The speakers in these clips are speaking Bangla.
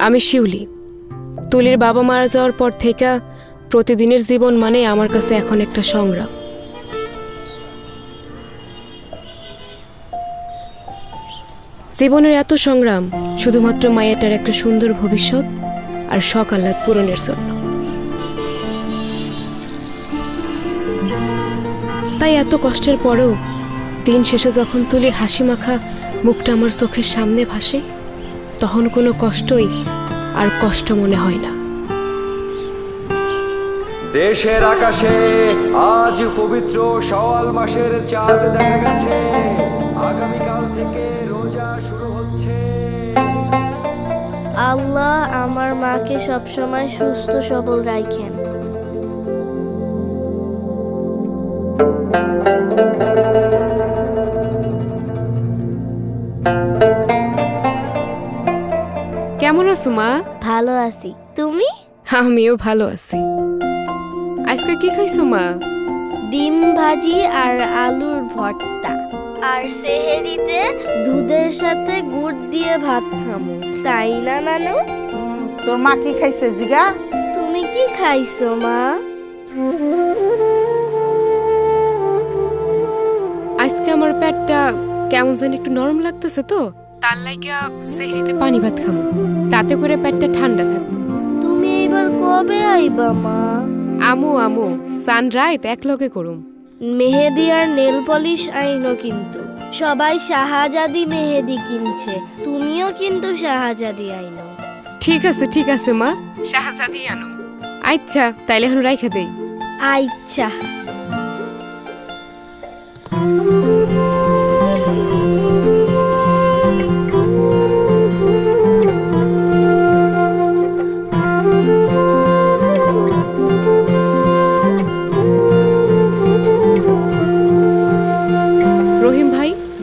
আমি শিউলি। তুলির বাবা মারা যাওয়ার পর থেকে প্রতিদিনের জীবন মানে আমার কাছে এখন একটা সংগ্রাম। জীবনের এত সংগ্রাম শুধুমাত্র মায়াটার একটা সুন্দর ভবিষ্যৎ আর শখ আহ্লাদ পূরণের জন্য। তাই এত কষ্টের পরেও দিন শেষে যখন তুলির হাসি মাখা মুখটা আমার চোখের সামনে ভাসে, তখন কোনো কষ্টই আর কষ্ট মনে হয় না। দেশের আকাশে আজ পবিত্র শাওয়াল মাসের চাঁদ দেখা গেছে। আগামীকাল থেকে রোজা শুরু হচ্ছে। আল্লাহ আমার মাকে সবসময় সুস্থ সবল রাখেন। কেমন আছো মা? ভালো আছি, তুমি? আমিও ভালো আছি। আজকে কি খাইছো মা? ডিম ভাজি আর আলুর ভর্তা, আর সেহেরিতে দুধের সাথে গুড় দিয়ে ভাত খামু, তাই না নানু? তোর মা কি খাইছে জিগা? তুমি কি খাইছো মা? আজকে আমার পেটটা কেমন জানি একটু নরম লাগতেছে, তো তার লাগিয়া সেহরিতে পানি ভাত খামু, তাতে করে পেটটা ঠান্ডা থাকবে। তুমি এবার কবে আইবা মা? আমু সানরাইজ একলগে করুম। মেহেদি আর নেল পলিশ আইনো, কিন্তু সবাই শাহজাদি মেহেদি কিনছে, তুমিও কিন্তু শাহজাদি আইনো। ঠিক আছে মা, শাহজাদি আনো। আচ্ছা তাইলে এখন রাইখা দেই। আচ্ছা।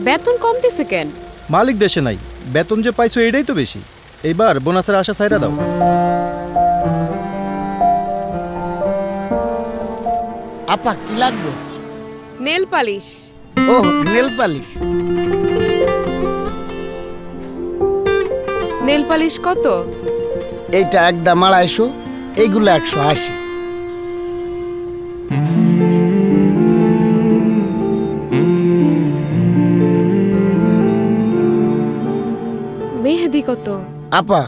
বেতন কম দিছে কেন? মালিক দেশে নাই, বেতন যে পাইছো এটাই তো বেশি। এইবার বোনাসের আশা ছাইরা দাও। আপা কি লাগবে? Nail polish. ও নেল পালিশ। নেল পালিশ কত? এইটা একদম 250, এইগুলো 180। মেহেদি কত? আপা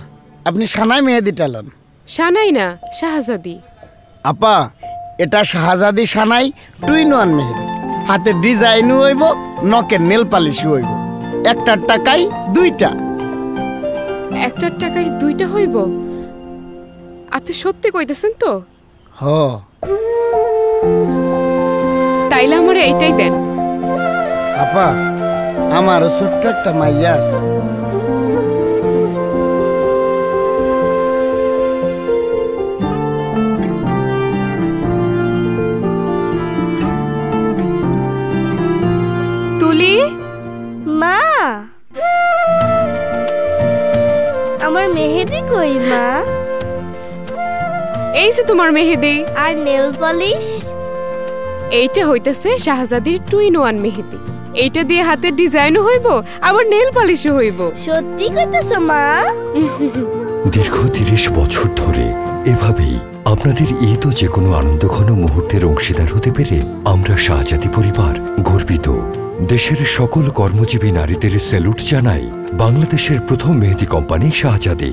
আপনি সানাই মেহেদি টালন। সানাই না, শাহজাদি। আপা এটা শাহজাদি সানাই 2-in-1 মেহেদি। হাতে ডিজাইনও হইব, নকের নেল পালিশও হইব। একটার টাকায় দুইটা। একটার টাকায় দুইটা হইব? আপনি সত্যি কইতেছেন তো? হ। তাইলে আমার এইটাই দেন। আপা আমারও ছোট্ট একটা মাইয়া আছে। মা আমার মেহেদি কই মা? এই যে তোমার মেহেদি। আর নেল পলিশ? এইটা হইতেছে শাহজাদির 2-in-1 মেহেদি। এইটা দিয়ে হাতের ডিজাইনও হইব, আবার নেল পলিশও হইব। সত্যি কইতেছো মা? দীর্ঘ 30 বছর ধরে এভাবেই আপনাদের ঈদ ও যে কোনো আনন্দঘন মুহূর্তের অংশীদার হতে পেরে আমরা শাহজাদি পরিবার গর্বিত। দেশের সকল কর্মজীবী নারীদের স্যালুট জানাই বাংলাদেশের প্রথম মেহেদি কোম্পানি শাহজাদি।